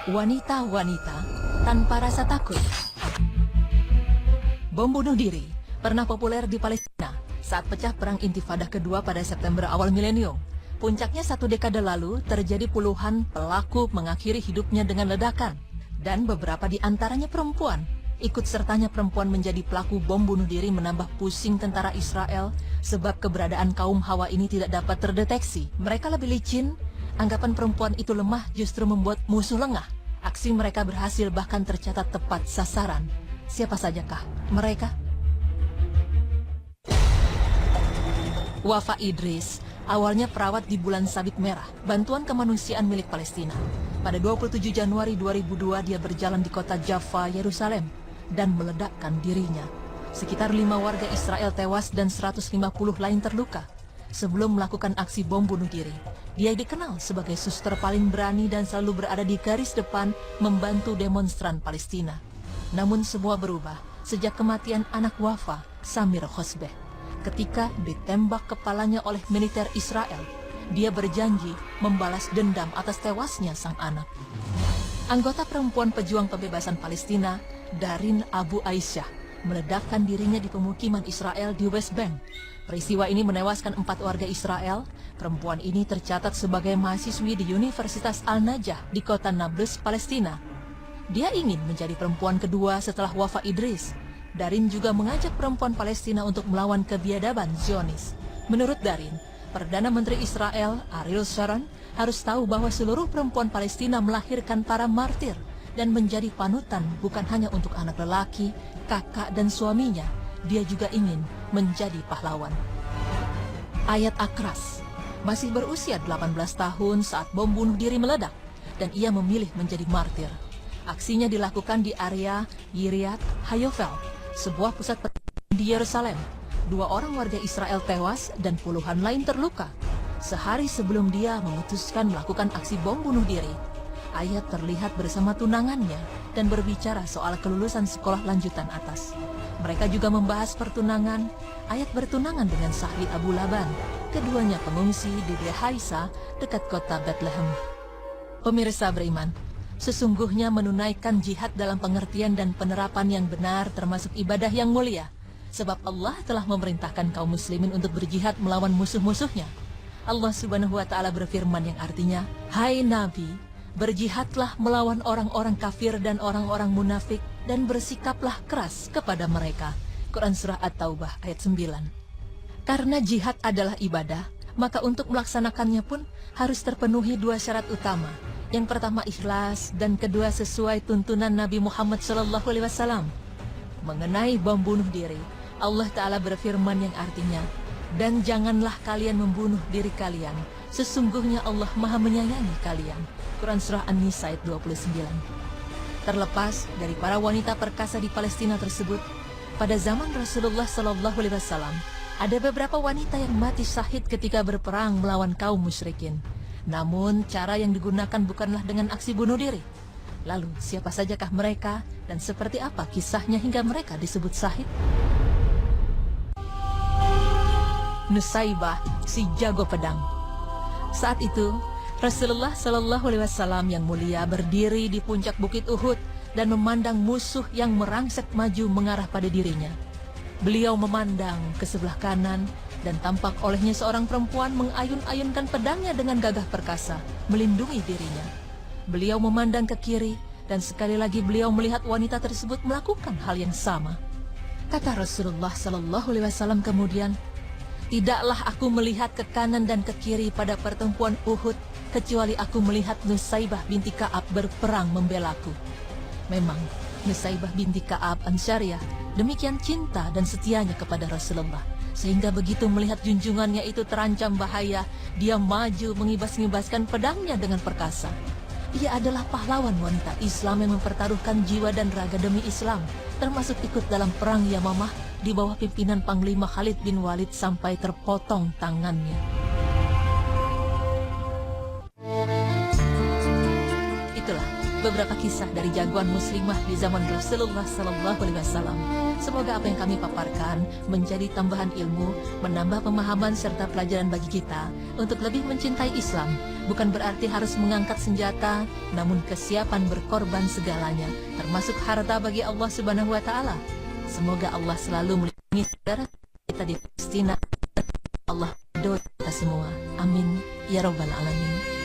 Wanita-wanita tanpa rasa takut. Bom bunuh diri pernah populer di Palestina saat pecah perang Intifadah kedua pada September awal milenium. Puncaknya 1 dekade lalu terjadi puluhan pelaku mengakhiri hidupnya dengan ledakan. Dan beberapa di antaranya perempuan. Ikut sertanya perempuan menjadi pelaku bom bunuh diri menambah pusing tentara Israel sebab keberadaan kaum Hawa ini tidak dapat terdeteksi. Mereka lebih licin, anggapan perempuan itu lemah justru membuat musuh lengah. Aksi mereka berhasil bahkan tercatat tepat sasaran. Siapa sajakah mereka? Wafa Idris awalnya perawat di Bulan Sabit Merah, bantuan kemanusiaan milik Palestina. Pada 27 Januari 2002 dia berjalan di kota Jaffa, Yerusalem dan meledakkan dirinya. Sekitar 5 warga Israel tewas dan 150 lain terluka. Sebelum melakukan aksi bom bunuh diri, dia dikenal sebagai suster paling berani dan selalu berada di garis depan membantu demonstran Palestina. Namun semua berubah sejak kematian anak Wafa, Samir Khosbeh. Ketika ditembak kepalanya oleh militer Israel, dia berjanji membalas dendam atas tewasnya sang anak. Anggota perempuan pejuang pembebasan Palestina, Darin Abu Aisyah, meledakkan dirinya di pemukiman Israel di West Bank. Peristiwa ini menewaskan 4 warga Israel. Perempuan ini tercatat sebagai mahasiswi di Universitas Al-Najah di kota Nablus, Palestina. Dia ingin menjadi perempuan kedua setelah Wafa Idris. Darin juga mengajak perempuan Palestina untuk melawan kebiadaban Zionis. Menurut Darin, Perdana Menteri Israel, Ariel Sharon, harus tahu bahwa seluruh perempuan Palestina melahirkan para martir dan menjadi panutan bukan hanya untuk anak lelaki, kakak, dan suaminya. Dia juga ingin menjadi pahlawan. Ayat Akras masih berusia 18 tahun saat bom bunuh diri meledak dan ia memilih menjadi martir. Aksinya dilakukan di area Yiryat Hayofel, sebuah pusat di Yerusalem. 2 orang warga Israel tewas dan puluhan lain terluka. Sehari sebelum dia memutuskan melakukan aksi bom bunuh diri, Ayat terlihat bersama tunangannya dan berbicara soal kelulusan sekolah lanjutan atas. Mereka juga membahas pertunangan. Ayat bertunangan dengan Sahli Abu Laban. Keduanya pengungsi di Behaisa dekat kota Bethlehem. Pemirsa beriman, sesungguhnya menunaikan jihad dalam pengertian dan penerapan yang benar termasuk ibadah yang mulia. Sebab Allah telah memerintahkan kaum muslimin untuk berjihad melawan musuh-musuhnya. Allah Subhanahu wa Ta'ala berfirman yang artinya, "Hai Nabi, berjihadlah melawan orang-orang kafir dan orang-orang munafik dan bersikaplah keras kepada mereka." Quran Surah At-Taubah ayat 9. Karena jihad adalah ibadah, maka untuk melaksanakannya pun harus terpenuhi 2 syarat utama. Yang pertama ikhlas dan kedua sesuai tuntunan Nabi Muhammad SAW. Mengenai bom bunuh diri, Allah Ta'ala berfirman yang artinya, "Dan janganlah kalian membunuh diri kalian, sesungguhnya Allah Maha menyayangi kalian." Quran Surah An-Nisa ayat 29. Terlepas dari para wanita perkasa di Palestina tersebut, pada zaman Rasulullah SAW, ada beberapa wanita yang mati syahid ketika berperang melawan kaum musyrikin. Namun, cara yang digunakan bukanlah dengan aksi bunuh diri. Lalu, siapa sajakah mereka dan seperti apa kisahnya hingga mereka disebut syahid? Nusaibah, si jago pedang. Saat itu, Rasulullah SAW yang mulia berdiri di puncak bukit Uhud dan memandang musuh yang merangsek maju mengarah pada dirinya. Beliau memandang ke sebelah kanan dan tampak olehnya seorang perempuan mengayun-ayunkan pedangnya dengan gagah perkasa, melindungi dirinya. Beliau memandang ke kiri dan sekali lagi beliau melihat wanita tersebut melakukan hal yang sama. Kata Rasulullah SAW kemudian, "Tidaklah aku melihat ke kanan dan ke kiri pada pertempuran Uhud, kecuali aku melihat Nusaibah binti Ka'ab berperang membelaku." Memang, Nusaibah binti Ka'ab Ansyariyah demikian cinta dan setianya kepada Rasulullah, sehingga begitu melihat junjungannya itu terancam bahaya, dia maju mengibas-ngibaskan pedangnya dengan perkasa. Ia adalah pahlawan wanita Islam yang mempertaruhkan jiwa dan raga demi Islam, termasuk ikut dalam perang Yamamah di bawah pimpinan Panglima Khalid bin Walid sampai terpotong tangannya. Itulah beberapa kisah dari jagoan muslimah di zaman Rasulullah Sallallahu Alaihi Wasallam. Semoga apa yang kami paparkan menjadi tambahan ilmu, menambah pemahaman serta pelajaran bagi kita untuk lebih mencintai Islam. Bukan berarti harus mengangkat senjata, namun kesiapan berkorban segalanya, termasuk harta bagi Allah Subhanahu Wa Taala. Semoga Allah selalu melindungi saudara kita di Palestina. Allah doa kita semua. Amin ya Rabbal Alamin.